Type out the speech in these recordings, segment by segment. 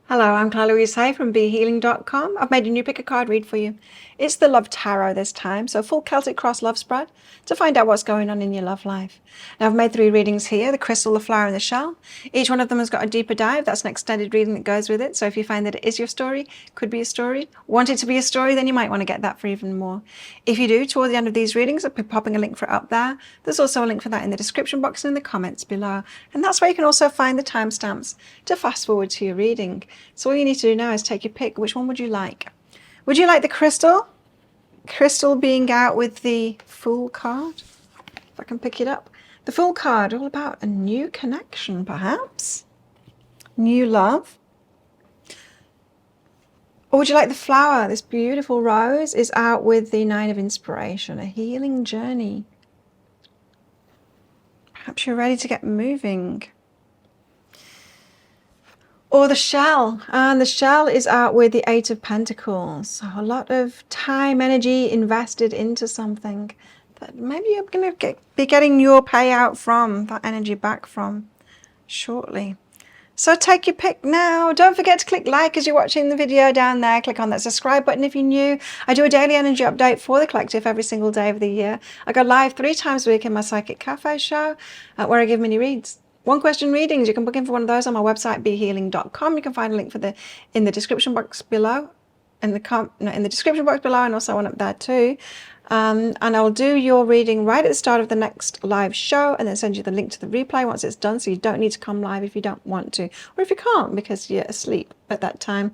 Hello, I'm Claire Louise Hay from BeHealing.com. I've made a new pick a card read for you. It's the Love Tarot this time, so full Celtic Cross love spread to find out what's going on in your love life. Now I've made 3 readings here, the crystal, the flower and the shell. Each one of them has got a deeper dive. That's an extended reading that goes with it. So if you find that it is your story, could be a story, want it to be a story, then you might want to get that for even more. If you do, toward the end of these readings, I'll be popping a link for it up there. There's also a link for that in the description box and in the comments below. And that's where you can also find the timestamps to fast forward to your reading. So all you need to do now is take your pick. Which one would you like? Would you like the crystal? Crystal being out with the Fool card. If I can pick it up. The Fool card, all about a new connection, perhaps. New love. Or would you like the flower? This beautiful rose is out with the Nine of Inspiration, a healing journey. Perhaps you're ready to get moving. Or the shell, and the shell is out with the Eight of Pentacles. So a lot of time, energy invested into something that maybe you're going to be getting your payout from, that energy back from shortly. So take your pick now. Don't forget to click like as you're watching the video down there. Click on that subscribe button if you're new. I do a daily energy update for the collective every single day of the year. I go live 3 times a week in my Psychic Cafe show where I give mini reads. 1-question readings. You can book in for one of those on my website, BeHealing.com. You can find a link for in the description box below, in the description box below, and also one up there too. And I'll do your reading right at the start of the next live show, and then send you the link to the replay once it's done. So you don't need to come live if you don't want to, or if you can't because you're asleep at that time.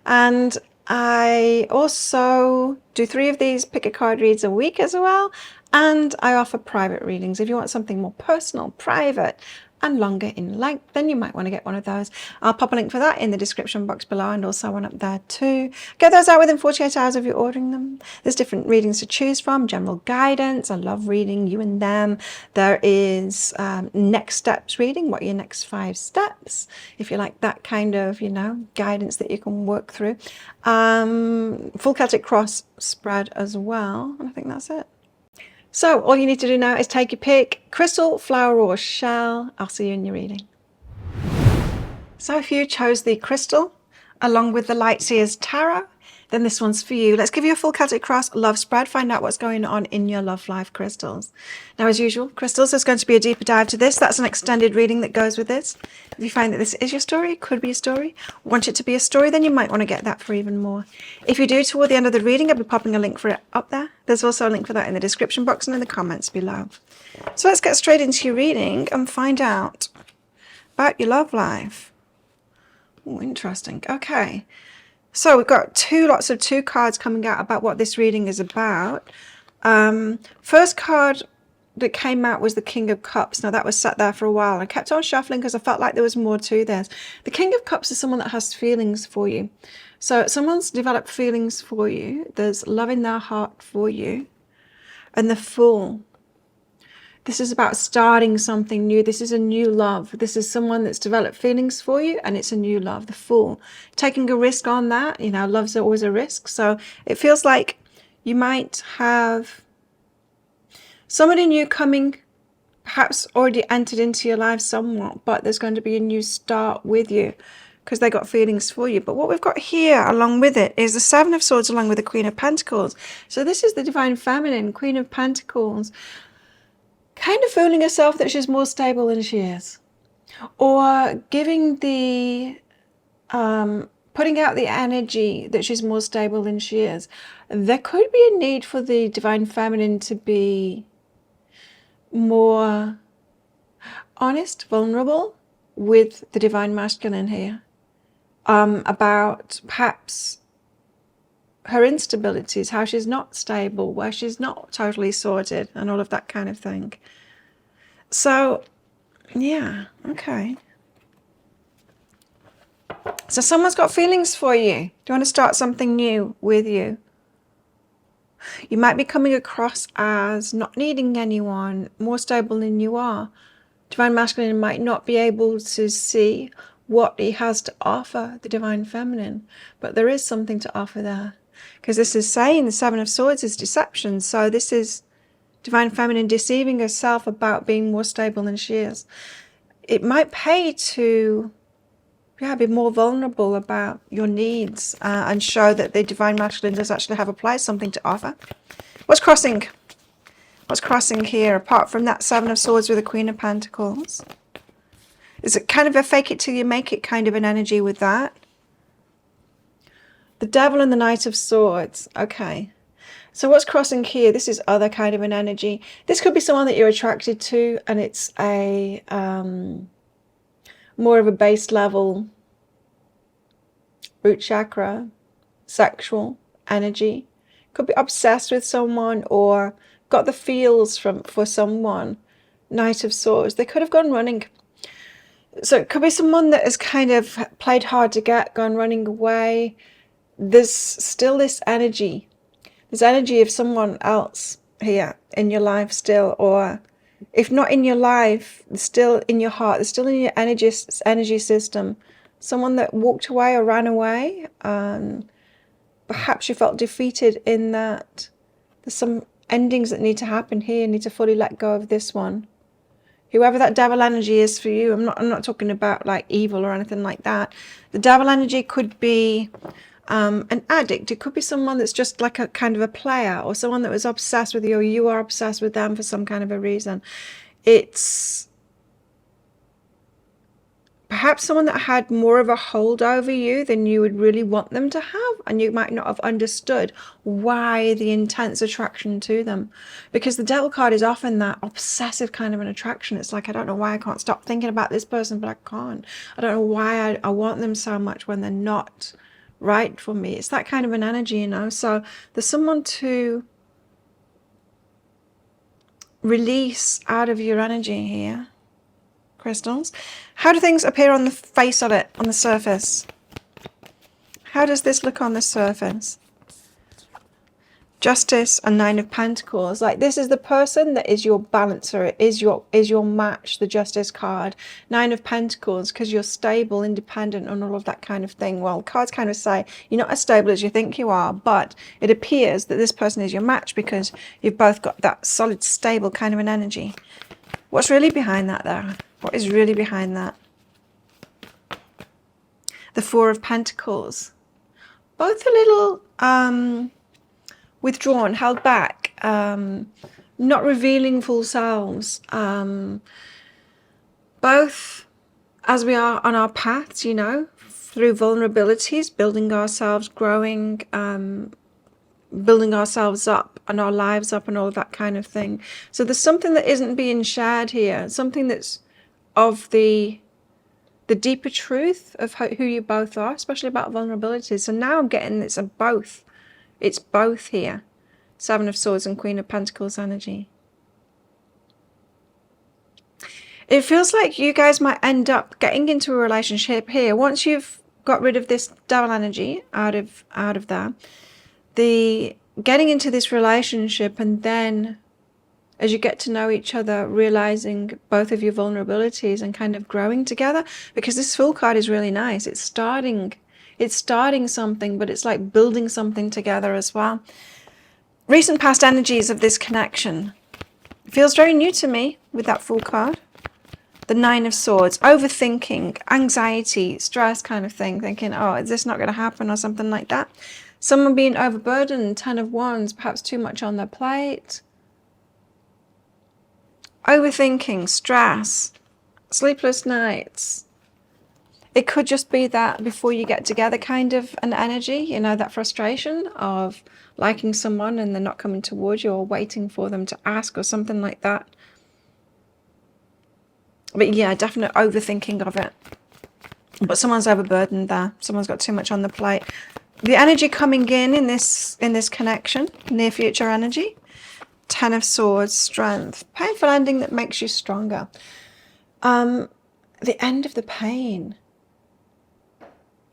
And I also do 3 of these pick a card reads a week as well. And I offer private readings. If you want something more personal, private, and longer in length, then you might want to get one of those. I'll pop a link for that in the description box below, and also one up there too. Get those out within 48 hours of you ordering them. There's different readings to choose from. General guidance, I love reading you and them. There is next steps reading, what are your next 5 steps, if you like that kind of, guidance that you can work through. Full Celtic Cross spread as well, and I think that's it. So all you need to do now is take your pick, crystal, flower or shell. I'll see you in your reading. So if you chose the crystal along with the Lightseer's Tarot, then this one's for you. Let's give you a full Celtic Cross love spread, find out what's going on in your love life, crystals. Now, as usual, crystals, there's going to be a deeper dive to this. That's an extended reading that goes with this. If you find that this is your story, could be a story, want it to be a story, then you might want to get that for even more. If you do, toward the end of the reading, I'll be popping a link for it up there. There's also a link for that in the description box and in the comments below. So let's get straight into your reading and find out about your love life. Oh, interesting. Okay. So we've got lots of 2 cards coming out about what this reading is about. First card that came out was the King of Cups. Now that was sat there for a while. I kept on shuffling because I felt like there was more to this. The King of Cups is someone that has feelings for you. So someone's developed feelings for you. There's love in their heart for you. And the Fool. This is about starting something new. This is a new love. This is someone that's developed feelings for you, and it's a new love. The Fool. Taking a risk on that. Love's always a risk. So it feels like you might have somebody new coming, perhaps already entered into your life somewhat, but there's going to be a new start with you because they got feelings for you. But what we've got here along with it is the 7 of Swords along with the Queen of Pentacles. So this is the Divine Feminine, Queen of Pentacles, kind of fooling herself that she's more stable than she is, or giving the putting out the energy that she's more stable than she is. There could be a need for the Divine Feminine to be more honest, vulnerable with the Divine Masculine here, about perhaps her instabilities, how she's not stable, where she's not totally sorted, and all of that kind of thing. So, yeah, okay. So someone's got feelings for you. Do you want to start something new with you? You might be coming across as not needing anyone, more stable than you are. Divine Masculine might not be able to see what he has to offer, the Divine Feminine, but there is something to offer there. Because this is saying the 7 of Swords is deception. So this is Divine Feminine deceiving herself about being more stable than she is. It might pay to yeah, be more vulnerable about your needs and show that the divine masculine does actually have a place, something to offer. What's crossing? What's crossing here, apart from that Seven of Swords with the Queen of Pentacles? Is it kind of a fake it till you make it kind of an energy with that? The Devil and the Knight of Swords. Okay. So what's crossing here? This is other kind of an energy. This could be someone that you're attracted to, and it's a more of a base level root chakra, sexual energy. Could be obsessed with someone or got the feels for someone. Knight of Swords. They could have gone running. So it could be someone that has kind of played hard to get, gone running away. There's still this energy. There's energy of someone else here in your life still, or if not in your life, still in your heart, there's still in your energy system. Someone that walked away or ran away. Perhaps you felt defeated in that. There's some endings that need to happen here. You need to fully let go of this one. Whoever that devil energy is for you, I'm not talking about like evil or anything like that. The devil energy could be an addict. It could be someone that's just like a kind of a player, or someone that was obsessed with you, or you are obsessed with them for some kind of a reason. It's perhaps someone that had more of a hold over you than you would really want them to have, and you might not have understood why the intense attraction to them. Because the Devil card is often that obsessive kind of an attraction. It's like, I don't know why I can't stop thinking about this person, but I can't. I don't know why I want them so much when they're not right for me. It's that kind of an energy, you know. So there's someone to release out of your energy here. Crystals. How do things appear on the face of it, on the surface? How does this look on the surface? Justice and Nine of Pentacles. Like, this is the person that is your balancer. It is your match, the Justice card. Nine of Pentacles, because you're stable, independent, and all of that kind of thing. Well, cards kind of say you're not as stable as you think you are, but it appears that this person is your match because you've both got that solid, stable kind of an energy. What's really behind that, though? What is really behind that? The Four of Pentacles. Both a little withdrawn, held back, not revealing full selves. Both, as we are on our paths, you know, through vulnerabilities, building ourselves, growing, building ourselves up and our lives up and all of that kind of thing. So there's something that isn't being shared here, something that's of the deeper truth of who you both are, especially about vulnerabilities. So now I'm getting it's a both. It's both here. Seven of Swords and Queen of Pentacles energy. It feels like you guys might end up getting into a relationship here. Once you've got rid of this devil energy out of there, the getting into this relationship, and then as you get to know each other, realizing both of your vulnerabilities and kind of growing together, because this Fool card is really nice. It's starting something, but it's like building something together as well. Recent past energies of this connection. It feels very new to me with that Fool card. The Nine of Swords, overthinking, anxiety, stress kind of thing, thinking, oh, is this not going to happen or something like that? Someone being overburdened, Ten of Wands, perhaps too much on their plate. Overthinking, stress, sleepless nights. It could just be that before you get together kind of an energy, you know, that frustration of liking someone and they're not coming towards you, or waiting for them to ask or something like that. But yeah, definite overthinking of it. But someone's overburdened there. Someone's got too much on the plate. The energy coming in this connection, near future energy. Ten of Swords, strength, painful ending that makes you stronger. The end of the pain.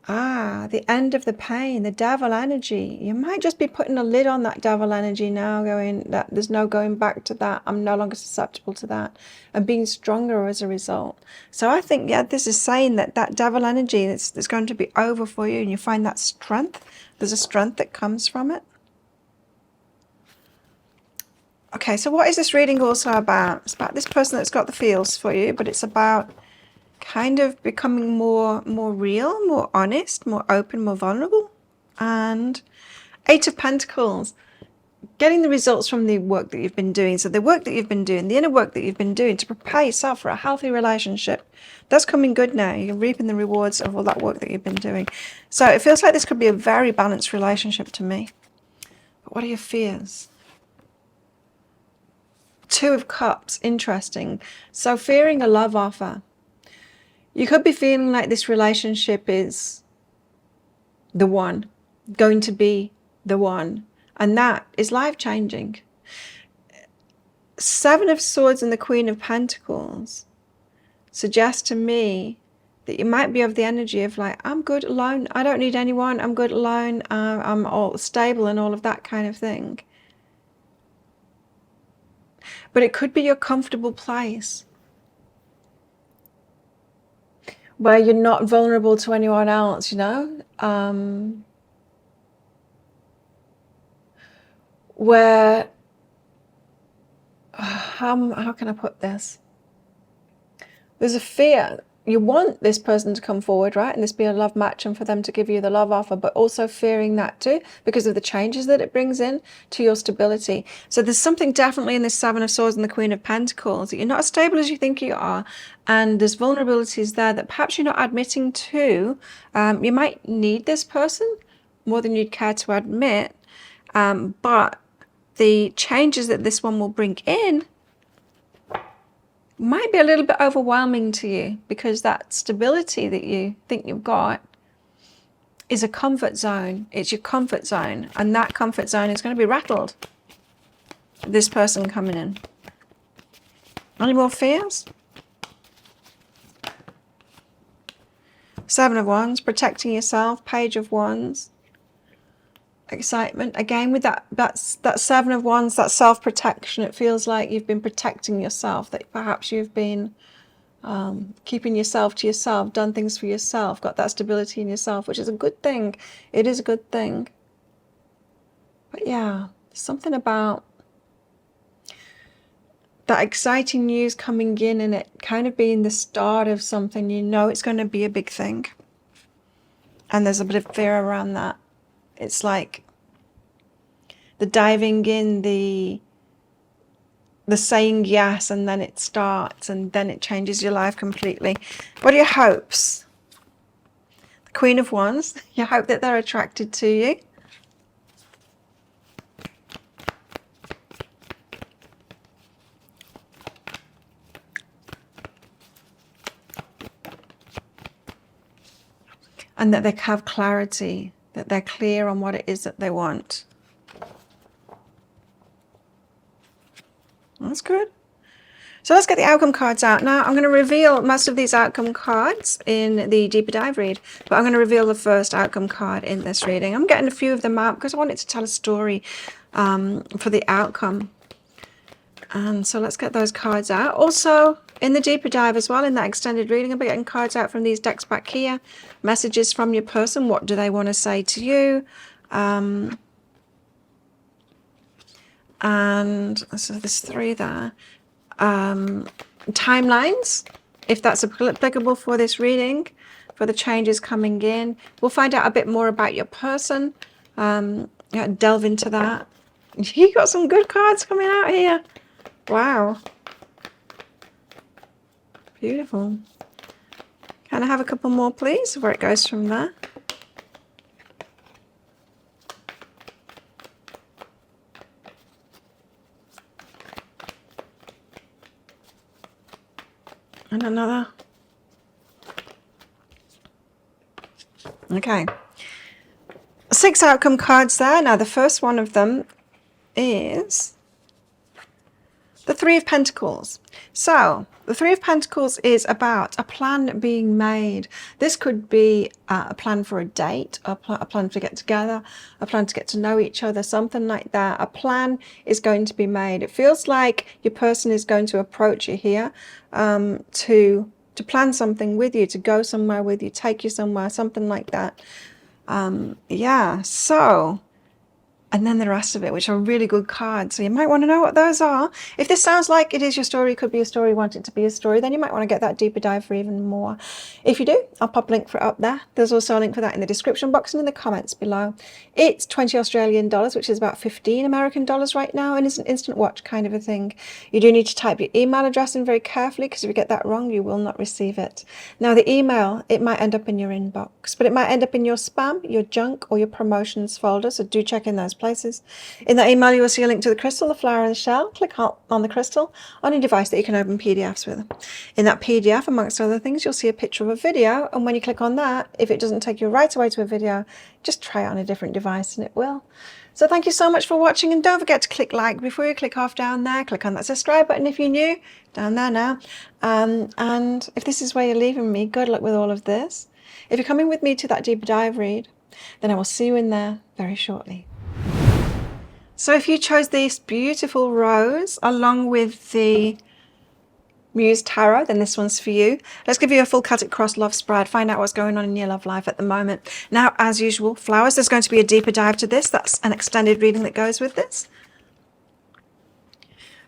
The end of the pain, the devil energy. You might just be putting a lid on that devil energy now, going that there's no going back to that. I'm no longer susceptible to that, and being stronger as a result. So I think, yeah, this is saying that devil energy is going to be over for you, and you find that strength. There's a strength that comes from it. Okay, so what is this reading also about? It's about this person that's got the feels for you, but it's about kind of becoming more real, more honest, more open, more vulnerable. And Eight of Pentacles, getting the results from the work that you've been doing. So the work that you've been doing, the inner work that you've been doing to prepare yourself for a healthy relationship, that's coming good now. You're reaping the rewards of all that work that you've been doing. So it feels like this could be a very balanced relationship to me. But what are your fears? Two of Cups, interesting. So fearing a love offer. You could be feeling like this relationship is the one, going to be the one. And that is life-changing. Seven of Swords and the Queen of Pentacles suggest to me that you might be of the energy of like, I'm good alone. I don't need anyone. I'm good alone. I'm all stable and all of that kind of thing. But it could be your comfortable place where you're not vulnerable to anyone else, you know? Where, how can I put this? There's a fear. You want this person to come forward, right? And this be a love match and for them to give you the love offer, but also fearing that too because of the changes that it brings in to your stability. So there's something definitely in this Seven of Swords and the Queen of Pentacles that you're not as stable as you think you are. And there's vulnerabilities there that perhaps you're not admitting to. You might need this person more than you'd care to admit. But the changes that this one will bring in might be a little bit overwhelming to you because that stability that you think you've got is a comfort zone. It's your comfort zone, and that comfort zone is going to be rattled. This person coming in. Any more fears? Seven of Wands, protecting yourself. Page of Wands. Excitement again with that Seven of Wands, that self-protection. It feels like you've been protecting yourself, that perhaps you've been keeping yourself to yourself, done things for yourself, got that stability in yourself, which is a good thing. It is a good thing. But yeah, there's something about that exciting news coming in and it kind of being the start of something. You know it's going to be a big thing, and there's a bit of fear around that. It's like the diving in, the saying yes, and then it starts, and then it changes your life completely. What are your hopes? The Queen of Wands. You hope that they're attracted to you. And that they have clarity, that they're clear on what it is that they want. That's good. So let's get the outcome cards out. Now I'm going to reveal most of these outcome cards in the deeper dive read, but I'm going to reveal the first outcome card in this reading. I'm getting a few of them out because I want it to tell a story for the outcome. And so let's get those cards out. Also in the deeper dive as well, in that extended reading, I'll be getting cards out from these decks back here. Messages from your person. What do they want to say to you? And so there's three there. Timelines, if that's applicable for this reading, for the changes coming in. We'll find out a bit more about your person. Delve into that. You got some good cards coming out here. Wow. Beautiful. Can I have a couple more, please, where it goes from there? And another. Okay. 6 outcome cards there. Now the first one of them is the Three of Pentacles. So the Three of Pentacles is about a plan being made. This could be a plan for a date, a plan to get together, a plan to get to know each other, something like that. A plan is going to be made. It feels like your person is going to approach you here to plan something with you, to go somewhere with you, take you somewhere, something like that. Yeah, so and then the rest of it, which are really good cards. So you might want to know what those are. If this sounds like it is your story, could be a story, want it to be a story, then you might want to get that deeper dive for even more. If you do, I'll pop a link for it up there. There's also a link for that in the description box and in the comments below. It's 20 Australian dollars, which is about 15 American dollars right now, and it's an instant watch kind of a thing. You do need to type your email address in very carefully, because if you get that wrong, you will not receive it. Now, the email, it might end up in your inbox, but it might end up in your spam, your junk, or your promotions folder, so do check in those places. In that email, you will see a link to the crystal, the flower, and the shell. Click on the crystal on a device that you can open PDFs with. In that PDF, amongst other things, you'll see a picture of a video, and when you click on that, if it doesn't take you right away to a video, just try it on a different device and it will. So thank you so much for watching, and don't forget to click like before you click off down there. Click on that subscribe button if you're new, down there now. And if this is where you're leaving me, good luck with all of this. If you're coming with me to that deeper dive read, then I will see you in there very shortly. So if you chose this beautiful rose along with the Muse Tarot, then this one's for you. Let's give you a full Celtic Cross love spread, find out what's going on in your love life at the moment. Now, as usual, flowers, there's going to be a deeper dive to this. That's an extended reading that goes with this.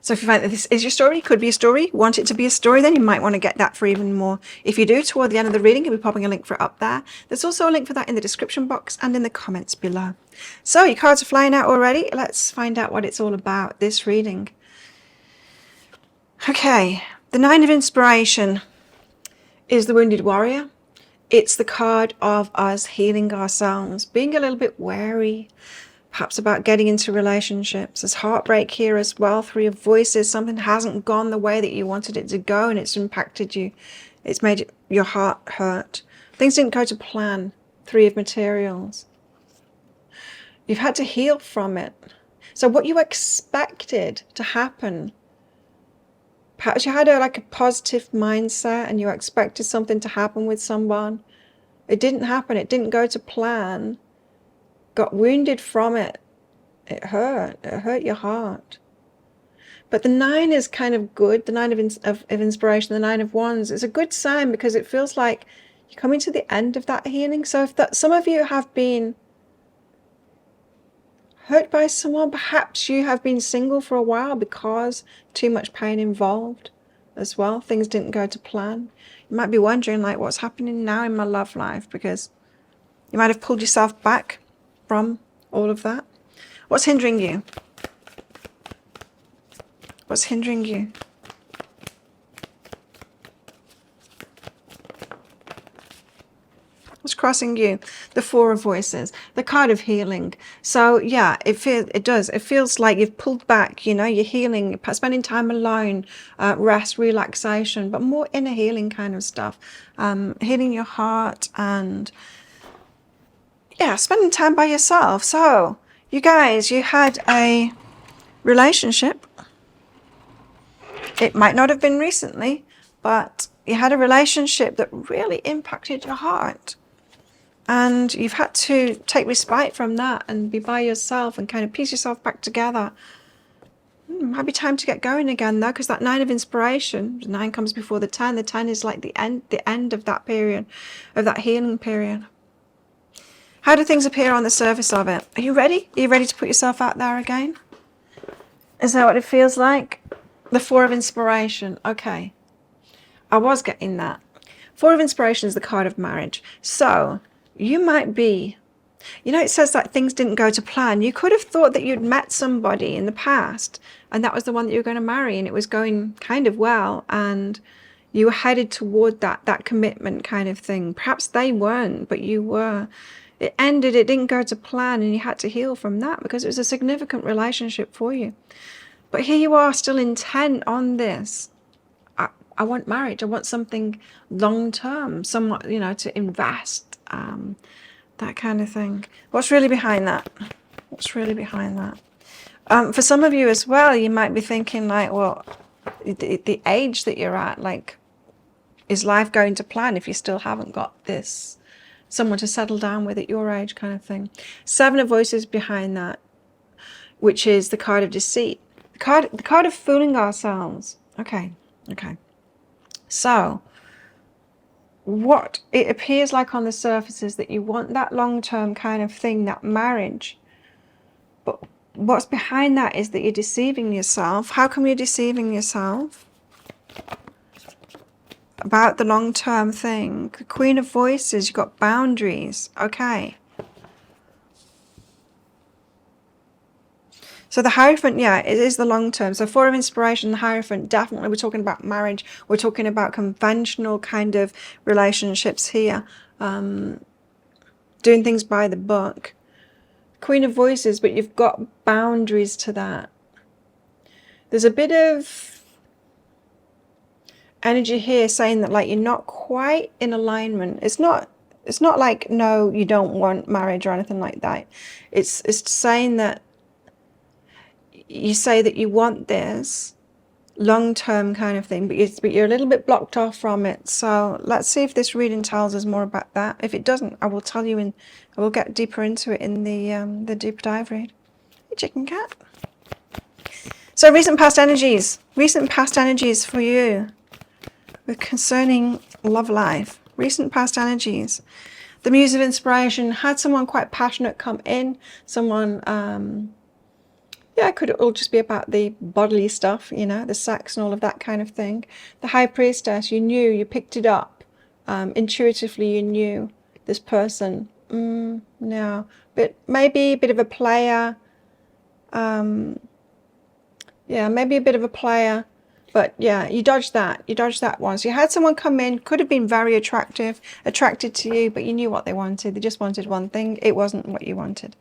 So if you find that this is your story, could be a story, want it to be a story, then you might want to get that for even more. If you do, toward the end of the reading, I'll be popping a link for it up there. There's also a link for that in the description box and in the comments below. So your cards are flying out already. Let's find out what it's all about, this reading. Okay, the Nine of Inspiration is the Wounded Warrior. It's the card of us healing ourselves, being a little bit wary, perhaps about getting into relationships. There's heartbreak here as well. Three of Voices. Something hasn't gone the way that you wanted it to go, and it's impacted you. It's made your heart hurt. Things didn't go to plan. Three of Materials. You've had to heal from it. So what you expected to happen, perhaps you had a positive mindset and you expected something to happen with someone. It didn't happen. It didn't go to plan. Got wounded from it. It hurt. It hurt your heart. But the Nine is kind of good. The Nine of Inspiration, the Nine of Wands, is a good sign because it feels like you're coming to the end of that healing. So if some of you have been hurt by someone, perhaps you have been single for a while because too much pain involved as well. Things didn't go to plan. You might be wondering, like, what's happening now in my love life? Because you might have pulled yourself back from all of that. What's hindering you? What's hindering you? What's crossing you? The Four of Voices, the card of healing. So yeah, it feels like you've pulled back, you know, you're healing, spending time alone, rest, relaxation, but more inner healing kind of stuff. Healing your heart and yeah, spending time by yourself. So you guys, you had a relationship. It might not have been recently, but you had a relationship that really impacted your heart. And you've had to take respite from that and be by yourself and kind of piece yourself back together. Might be time to get going again though, because that Nine of Inspiration, the 9 comes before the 10. The 10 is like the end of that period, of that healing period. How do things appear on the surface of it? Are you ready? Are you ready to put yourself out there again? Is that what it feels like? The Four of Inspiration. Okay. I was getting that. Four of Inspiration is the card of marriage. So you might be, you know, it says that things didn't go to plan. You could have thought that you'd met somebody in the past and that was the one that you were going to marry and it was going kind of well and you were headed toward that commitment kind of thing. Perhaps they weren't, but you were. It ended, it didn't go to plan and you had to heal from that because it was a significant relationship for you. But here you are still intent on this. I want marriage. I want something long-term, somewhat, you know, to invest, that kind of thing. What's really behind that? What's really behind that? For some of you as well, you might be thinking like, well, the age that you're at, like, is life going to plan if you still haven't got this, someone to settle down with at your age kind of thing? Seven of Voices behind that, which is the card of deceit. The card of fooling ourselves. Okay. So, what it appears like on the surface is that you want that long-term kind of thing, that marriage. But what's behind that is that you're deceiving yourself. How come you're deceiving yourself? About the long-term thing. The Queen of Voices, you've got boundaries. Okay. So the Hierophant, yeah, it is the long term. So Four of Inspiration, the Hierophant, definitely we're talking about marriage. We're talking about conventional kind of relationships here. Doing things by the book. Queen of Voices, but you've got boundaries to that. There's a bit of energy here saying that like you're not quite in alignment. It's not like, no, you don't want marriage or anything like that. It's saying that you say that you want this long-term kind of thing, but you're a little bit blocked off from it. So let's see if this reading tells us more about that. If it doesn't, I will tell you, and I will get deeper into it in the deep dive read. Hey, chicken cat. So recent past energies for you with concerning love life. Recent past energies. The Muse of Inspiration had someone quite passionate come in, someone yeah, it could all just be about the bodily stuff, you know, the sex and all of that kind of thing. The High Priestess, you knew, you picked it up. Intuitively, you knew this person. No, but maybe a bit of a player. Yeah, maybe a bit of a player. But yeah, you dodged that. You dodged that one. So you had someone come in, could have been very attracted to you, but you knew what they wanted. They just wanted one thing. It wasn't what you wanted.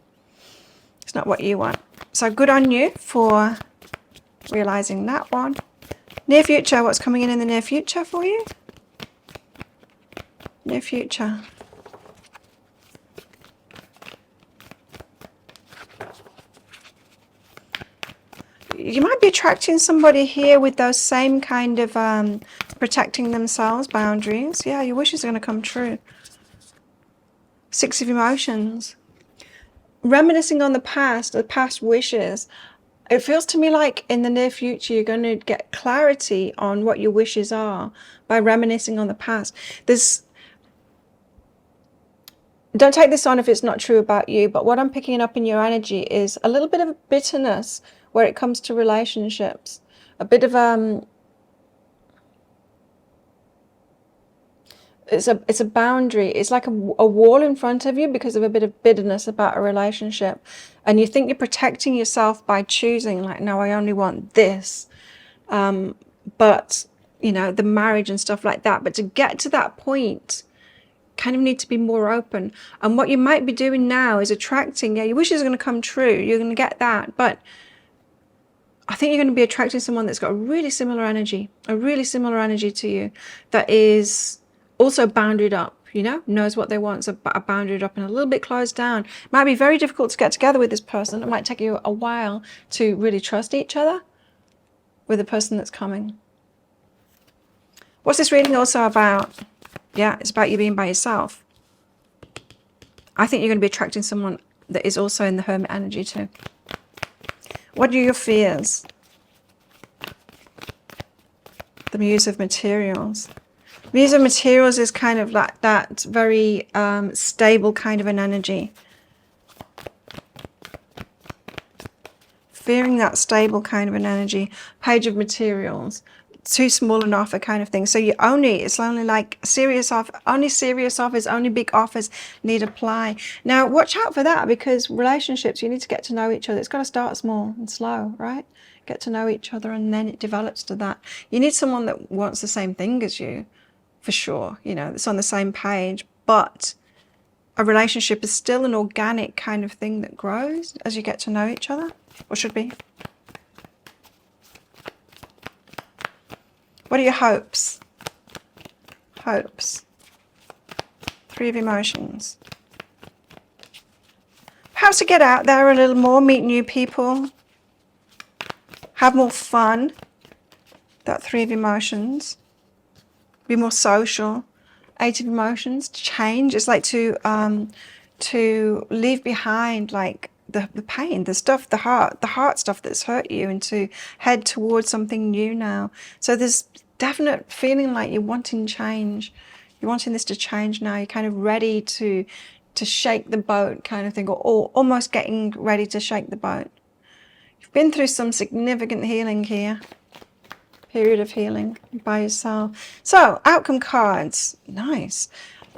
It's not what you want. So good on you for realizing that one. Near future, what's coming in the near future for you? Near future. You might be attracting somebody here with those same kind of protecting themselves boundaries. Yeah, your wishes are going to come true. Six of Emotions. Reminiscing on the past wishes. It feels to me like in the near future you're going to get clarity on what your wishes are by reminiscing on the past. Don't take this on if it's not true about you, but what I'm picking up in your energy is a little bit of bitterness where it comes to relationships. A bit of it's a boundary. It's like a wall in front of you because of a bit of bitterness about a relationship, and you think you're protecting yourself by choosing like, no, I only want this, but you know, the marriage and stuff like that. But to get to that point, kind of need to be more open. And what you might be doing now is attracting, yeah, your wishes are going to come true, you're going to get that, but I think you're going to be attracting someone that's got a really similar energy to you, that is also boundaried up, you know, knows what they want, so are boundaried up and a little bit closed down. It might be very difficult to get together with this person. It might take you a while to really trust each other with the person that's coming. What's this reading also about? Yeah, it's about you being by yourself. I think you're going to be attracting someone that is also in the Hermit energy too. What are your fears? The Muse of Materials. Muse of Materials is kind of like that very stable kind of an energy. Fearing that stable kind of an energy. Page of Materials. Too small an offer kind of thing. So it's only like serious offers, only big offers need apply. Now watch out for that, because relationships, you need to get to know each other. It's got to start small and slow, right? Get to know each other and then it develops to that. You need someone that wants the same thing as you, for sure, you know, that's on the same page. But a relationship is still an organic kind of thing that grows as you get to know each other, or should be. What are your hopes? Hopes. Three of Emotions. Perhaps to get out there a little more, meet new people, have more fun. That Three of Emotions. Be more social. Eight of Emotions. Change. It's like to leave behind like the pain, the stuff, the heart stuff that's hurt you, and to head towards something new now. So there's definite feeling like you're wanting change. You're wanting this to change now. You're kind of ready to to shake the boat kind of thing, or almost getting ready to shake the boat. You've been through some significant healing here. Period of healing by yourself. So, outcome cards. Nice.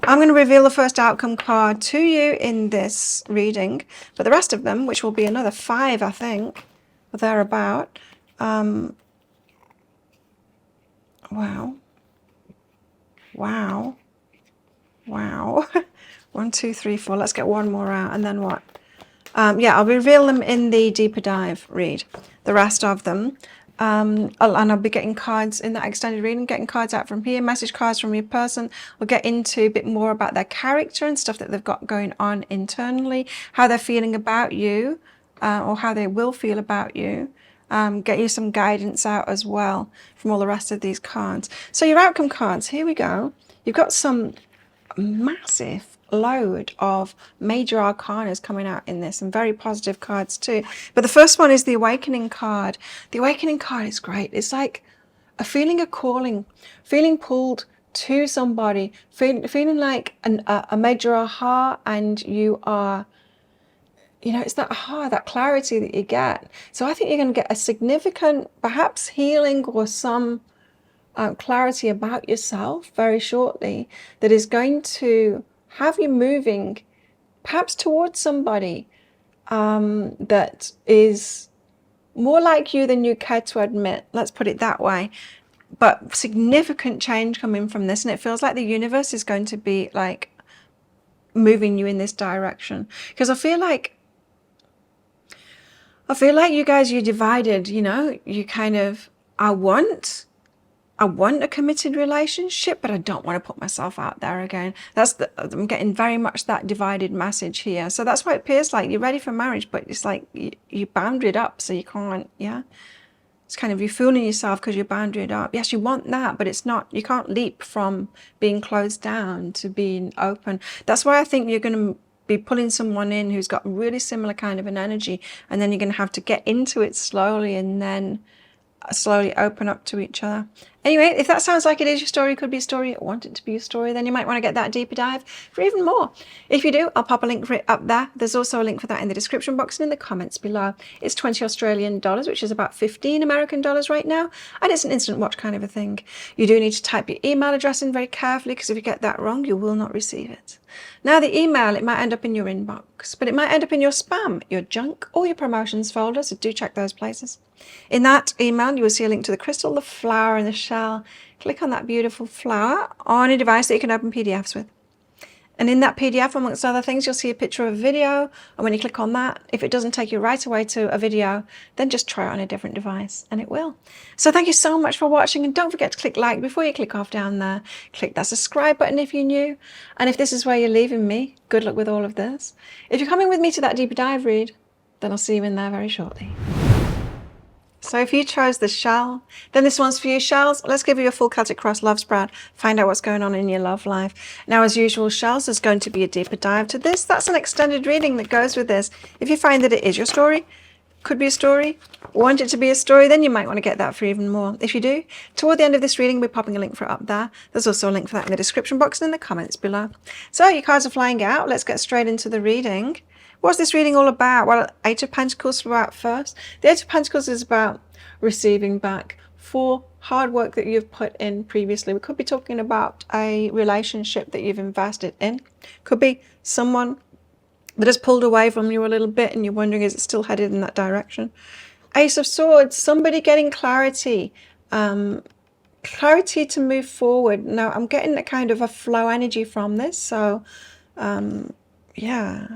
I'm going to reveal the first outcome card to you in this reading, but the rest of them, which will be another 5, I think, or thereabout. Wow. Wow. Wow. 1, 2, 3, 4. Let's get one more out, and then what? Yeah, I'll reveal them in the deeper dive read, the rest of them. And I'll be getting cards in that extended reading, getting cards out from here, message cards from your person. We'll get into a bit more about their character and stuff that they've got going on internally, how they're feeling about you, or how they will feel about you. Get you some guidance out as well from all the rest of these cards. So your outcome cards, here we go. You've got some massive load of major arcanas coming out in this, and very positive cards too. But the first one is the awakening card. The awakening card is great. It's like a feeling of calling, feeling pulled to somebody, feeling like a major aha, and you are, you know, it's that aha, that clarity that you get. So I think you're going to get a significant, perhaps healing or some clarity about yourself very shortly, that is going to have you moving perhaps towards somebody that is more like you than you care to admit. Let's put it that way. But significant change coming from this, and it feels like the universe is going to be like moving you in this direction, because I feel like you guys, you're divided. You know, you kind of, I want a committed relationship, but I don't want to put myself out there again. I'm getting very much that divided message here. So that's why it appears like you're ready for marriage, but it's like you boundaried up, so you can't, yeah? It's kind of, you're fooling yourself because you're boundaried up. Yes, you want that, but it's not, you can't leap from being closed down to being open. That's why I think you're going to be pulling someone in who's got really similar kind of an energy, and then you're going to have to get into it slowly, and then slowly open up to each other. Anyway, if that sounds like it is your story, could be a story, want it to be your story, then you might want to get that deeper dive for even more. If you do, I'll pop a link for it up there. There's also a link for that in the description box and in the comments below. It's 20 Australian dollars, which is about 15 American dollars right now, and it's an instant watch kind of a thing. You do need to type your email address in very carefully, because if you get that wrong, you will not receive it. Now, the email, it might end up in your inbox, but it might end up in your spam, your junk, or your promotions folder, so do check those places. In that email, you will see a link to the crystal, the flower, and the shell. Click on that beautiful flower on a device that you can open PDFs with. And in that PDF, amongst other things, you'll see a picture of a video. And when you click on that, if it doesn't take you right away to a video, then just try it on a different device, and it will. So thank you so much for watching. And don't forget to click like before you click off down there. Click that subscribe button if you're new. And if this is where you're leaving me, good luck with all of this. If you're coming with me to that deeper dive read, then I'll see you in there very shortly. So if you chose the shell, then this one's for you, shells. Let's give you a full Celtic Cross love spread. Find out what's going on in your love life. Now, as usual, shells, there's going to be a deeper dive to this. That's an extended reading that goes with this. If you find that it is your story, could be a story, want it to be a story, then you might want to get that for even more. If you do, toward the end of this reading, we're popping a link for it up there. There's also a link for that in the description box and in the comments below. So your cards are flying out. Let's get straight into the reading. What's this reading all about? Well, Eight of Pentacles throughout first. The Eight of Pentacles is about receiving back for hard work that you've put in previously. We could be talking about a relationship that you've invested in. Could be someone that has pulled away from you a little bit and you're wondering, is it still headed in that direction? Ace of Swords, somebody getting clarity. Clarity to move forward. Now, I'm getting a kind of a flow energy from this. So, yeah.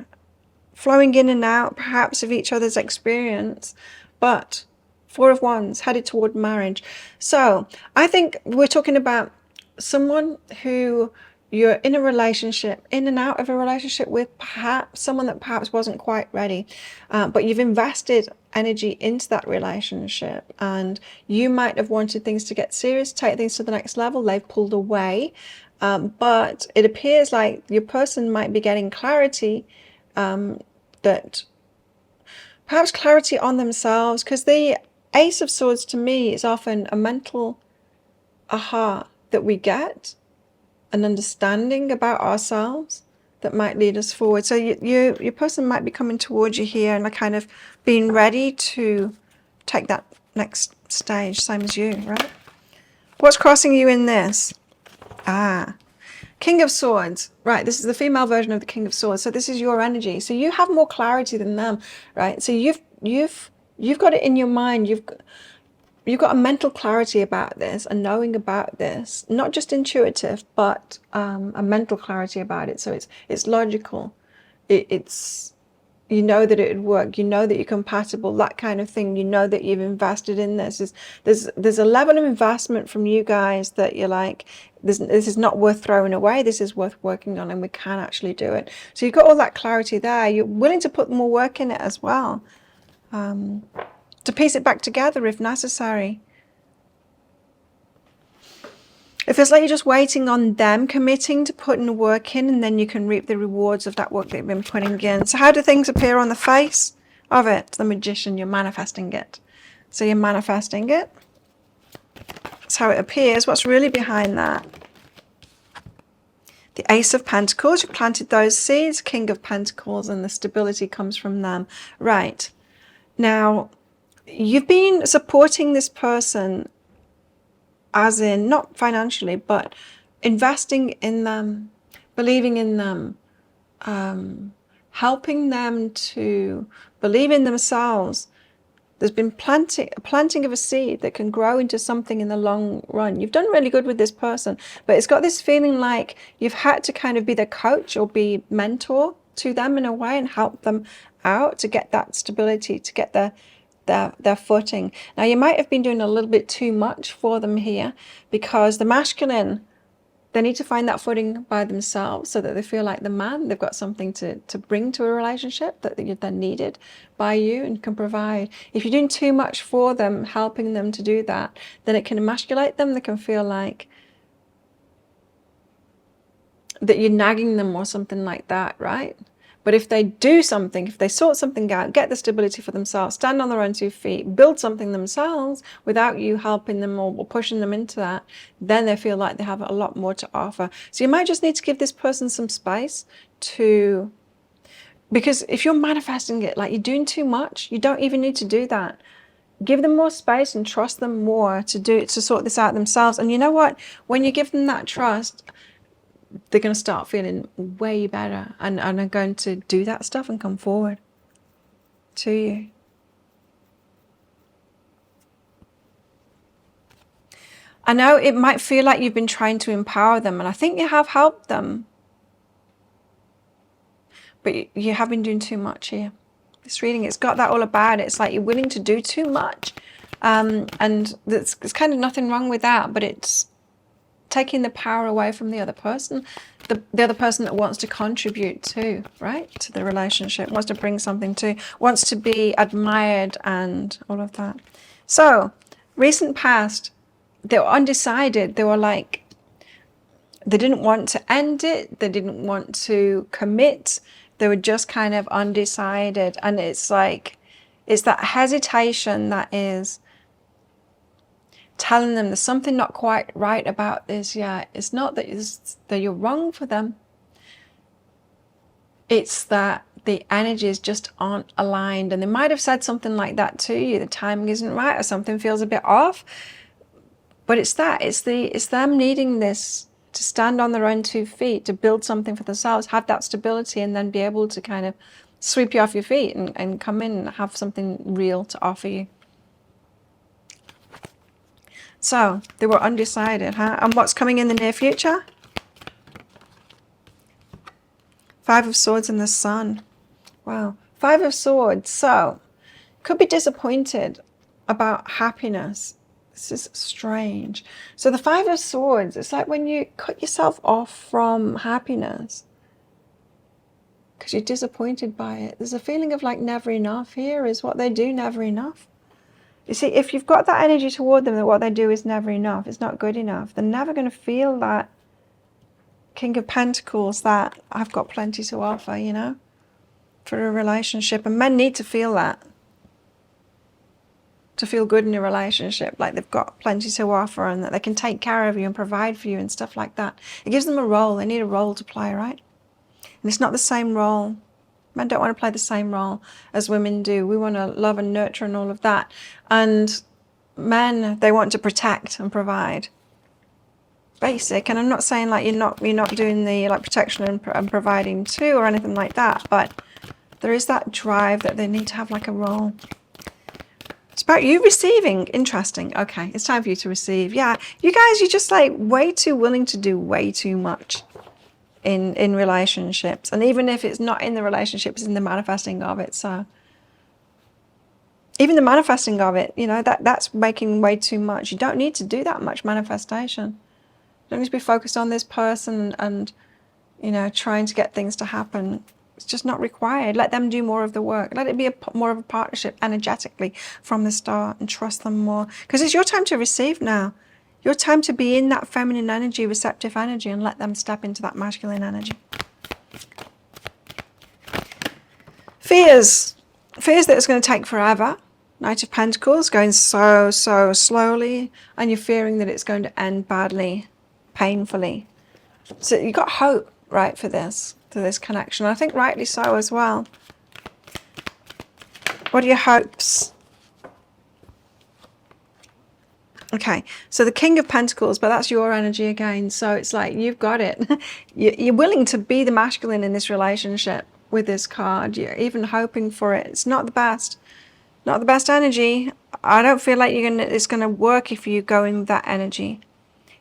Flowing in and out, perhaps, of each other's experience. But Four of Wands, headed toward marriage. So I think we're talking about someone who you're in a relationship, in and out of a relationship with, perhaps someone that perhaps wasn't quite ready, but you've invested energy into that relationship, and you might have wanted things to get serious, take things to the next level. They've pulled away, but it appears like your person might be getting clarity, that perhaps clarity on themselves, because the Ace of Swords to me is often a mental aha that we get, an understanding about ourselves, that might lead us forward. So your person might be coming towards you here and like kind of being ready to take that next stage, same as you, right? What's crossing you in this? King of Swords, right? This is the female version of the King of Swords. So this is your energy. So you have more clarity than them, right? So you've got it in your mind. You've got a mental clarity about this, a knowing about this, not just intuitive, but a mental clarity about it. So it's logical. It's you know that it would work. You know that you're compatible. That kind of thing. You know that you've invested in this. There's a level of investment from you guys that you're like, this is not worth throwing away. This is worth working on, and we can actually do it. So you've got all that clarity there. You're willing to put more work in it as well. To piece it back together if necessary. It feels like you're just waiting on them committing to putting the work in, and then you can reap the rewards of that work that you've been putting in. So how do things appear on the face of it? The Magician, you're manifesting it. So you're manifesting it. That's how it appears. What's really behind that? The Ace of Pentacles, you planted those seeds. King of Pentacles, and the stability comes from them. Right. Now, you've been supporting this person, as in not financially, but investing in them, believing in them, helping them to believe in themselves. There's been planting of a seed that can grow into something in the long run. You've done really good with this person, but it's got this feeling like you've had to kind of be the coach or be mentor to them in a way and help them out to get that stability, to get their footing. Now, you might have been doing a little bit too much for them here, because the masculine, they need to find that footing by themselves so that they feel like the man. They've got something to bring to a relationship that they're needed by you and can provide. If you're doing too much for them, helping them to do that, then it can emasculate them. They can feel like that you're nagging them or something like that, right? But if they do something, if they sort something out, get the stability for themselves, stand on their own 2 feet, build something themselves without you helping them or pushing them into that, then they feel like they have a lot more to offer. So you might just need to give this person some space to, because if you're manifesting it, like you're doing too much, you don't even need to do that. Give them more space and trust them more to sort this out themselves. And you know what? When you give them that trust, they're going to start feeling way better and are going to do that stuff and come forward to you. I know it might feel like you've been trying to empower them, and I think you have helped them, but you have been doing too much here. This reading, it's got that all about it. It's like you're willing to do too much, and there's kind of nothing wrong with that, but it's taking the power away from the other person, the other person that wants to contribute to, right, to the relationship, wants to bring something to, wants to be admired and all of that. So, recent past, they were undecided. They were like, they didn't want to end it. They didn't want to commit. They were just kind of undecided. And it's like, it's that hesitation that is telling them there's something not quite right about this yet. It's not that you're wrong for them. It's that the energies just aren't aligned. And they might have said something like that to you. The timing isn't right, or something feels a bit off. But it's that. It's them needing this to stand on their own 2 feet, to build something for themselves, have that stability, and then be able to kind of sweep you off your feet and come in and have something real to offer you. So, they were undecided, huh? And what's coming in the near future? 5 of Swords and the Sun. Wow. 5 of Swords. So, could be disappointed about happiness. This is strange. So, the 5 of Swords, it's like when you cut yourself off from happiness because you're disappointed by it. There's a feeling of like never enough here. Is what they do never enough? You see, if you've got that energy toward them, that what they do is never enough, it's not good enough, they're never going to feel that King of Pentacles, that I've got plenty to offer, you know, for a relationship. And men need to feel that, to feel good in a relationship, like they've got plenty to offer and that they can take care of you and provide for you and stuff like that. It gives them a role. They need a role to play, right? And it's not the same role. Men don't want to play the same role as women do. We want to love and nurture and all of that. And men, they want to protect and provide. Basic. And I'm not saying like you're not doing the like protection and providing too or anything like that, but there is that drive that they need to have like a role. It's about you receiving. Interesting. Okay, it's time for you to receive. Yeah, you guys, you're just like way too willing to do way too much in relationships. And even if it's not in the relationship, it's in the manifesting of it. So even the manifesting of it, you know, that's making way too much. You don't need to do that much manifestation. You don't need to be focused on this person and you know, trying to get things to happen. It's just not required. Let them do more of the work. Let it be more of a partnership energetically from the start, and trust them more. Because it's your time to receive now. Your time to be in that feminine energy, receptive energy, and let them step into that masculine energy. Fears. Fears that it's going to take forever. Knight of Pentacles, going so slowly. And you're fearing that it's going to end badly, painfully. So you've got hope, right, for this connection. I think rightly so as well. What are your hopes? Okay, so the King of Pentacles, but that's your energy again. So it's like you've got it. You're willing to be the masculine in this relationship with this card. You're even hoping for it. It's not the best. Not the best energy. I don't feel like it's gonna work if you go in with that energy.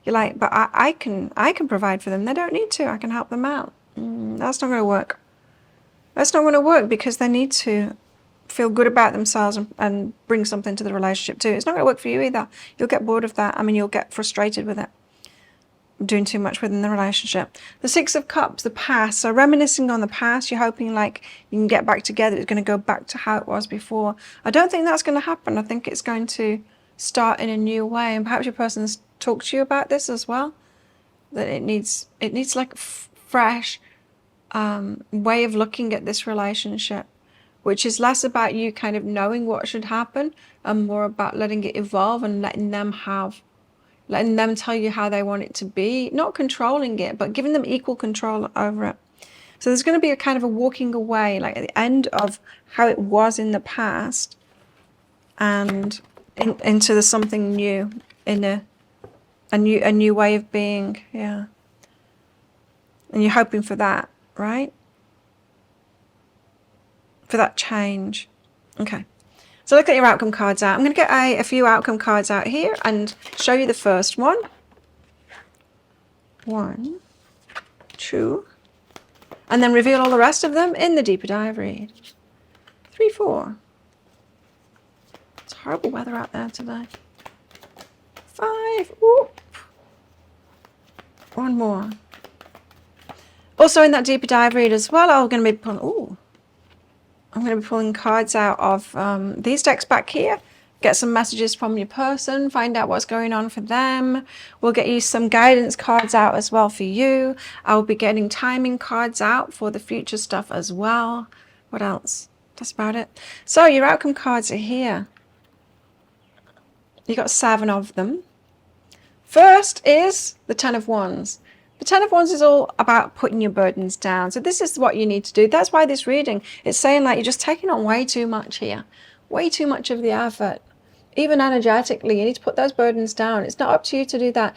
You're like, but I can provide for them. They don't need to. I can help them out. That's not going to work. That's not going to work because they need to feel good about themselves and bring something to the relationship too. It's not going to work for you either. You'll get bored of that. I mean, you'll get frustrated with it. Doing too much within the relationship. The Six of Cups, the past. So reminiscing on the past, you're hoping like you can get back together. It's going to go back to how it was before. I don't think that's going to happen. I think it's going to start in a new way. And perhaps your person's talked to you about this as well. That it needs like a fresh way of looking at this relationship, which is less about you kind of knowing what should happen and more about letting it evolve and letting them tell you how they want it to be, not controlling it, but giving them equal control over it. So there's going to be a kind of a walking away, like at the end of how it was in the past and into something new, in a new way of being. Yeah. And you're hoping for that, right? For that change. Okay. So look at your outcome cards out. I'm going to get a few outcome cards out here and show you the first one. 1, 2. And then reveal all the rest of them in the deeper dive read. 3, 4. It's horrible weather out there today. 5. Whoop. 1 more. Also in that deeper dive read as well, I'm going to be pulling cards out of these decks back here. Get some messages from your person, find out what's going on for them. We'll get you some guidance cards out as well for you. I'll be getting timing cards out for the future stuff as well. What else? That's about it. So your outcome cards are here. You got 7 of them. First is the 10 of Wands. The 10 of Wands is all about putting your burdens down. So this is what you need to do. That's why this reading, it's saying like you're just taking on way too much here. Way too much of the effort. Even energetically, you need to put those burdens down. It's not up to you to do that.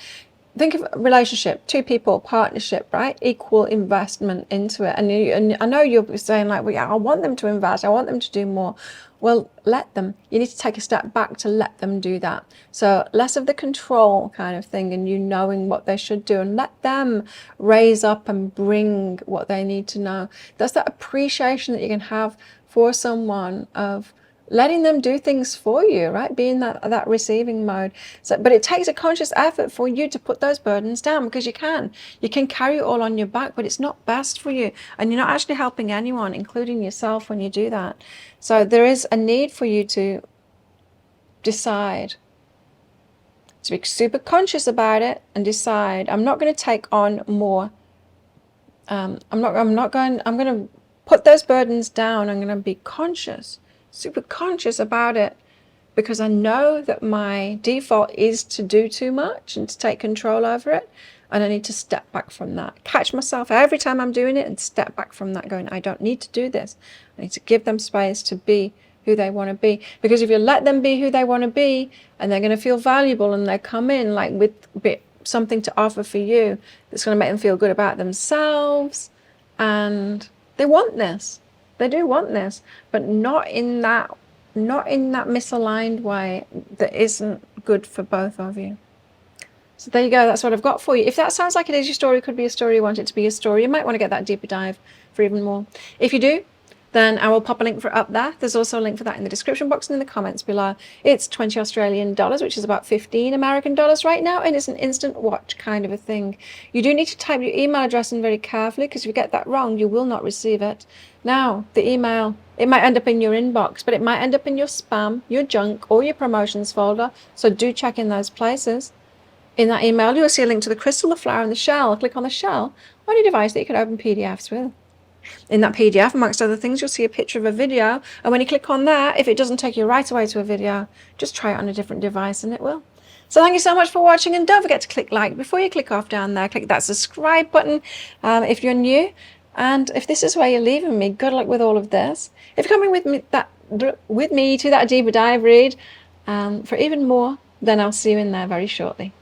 Think of a relationship, 2 people, partnership, right? Equal investment into it. And I know you're saying like, well, yeah, I want them to invest. I want them to do more. Well, let them. You need to take a step back to let them do that. So less of the control kind of thing and you knowing what they should do, and let them raise up and bring what they need to know. That's that appreciation that you can have for someone of letting them do things for you, right? Be in that receiving mode. So, but it takes a conscious effort for you to put those burdens down, because you can carry it all on your back, but it's not best for you. And you're not actually helping anyone, including yourself, when you do that. So there is a need for you to decide, to be super conscious about it and decide, I'm not going to take on more. I'm going to put those burdens down. I'm going to be conscious, super conscious about it, because I know that my default is to do too much and to take control over it. And I need to step back from that. Catch myself every time I'm doing it and step back from that going, I don't need to do this. I need to give them space to be who they want to be. Because if you let them be who they want to be, and they're going to feel valuable, and they come in like with something to offer for you that's going to make them feel good about themselves, and they want this. They do want this, but not in that misaligned way that isn't good for both of you. So there you go. That's what I've got for you. If that sounds like it is your story, could be a story, you want it to be a story, you might want to get that deeper dive for even more. If you do, then I will pop a link for it up there. There's also a link for that in the description box and in the comments below. It's 20 Australian dollars, which is about 15 American dollars right now, and it's an instant watch kind of a thing. You do need to type your email address in very carefully, because if you get that wrong, you will not receive it. Now, the email, it might end up in your inbox, but it might end up in your spam, your junk, or your promotions folder, so do check in those places. In that email, you'll see a link to the crystal, the flower, and the shell. Click on the shell on your device that you can open PDFs with. In that PDF, amongst other things, you'll see a picture of a video. And when you click on that, if it doesn't take you right away to a video, just try it on a different device and it will. So thank you so much for watching. And don't forget to click like before you click off down there. Click that subscribe button if you're new. And if this is where you're leaving me, good luck with all of this. If you're coming with me to that deeper dive read for even more, then I'll see you in there very shortly.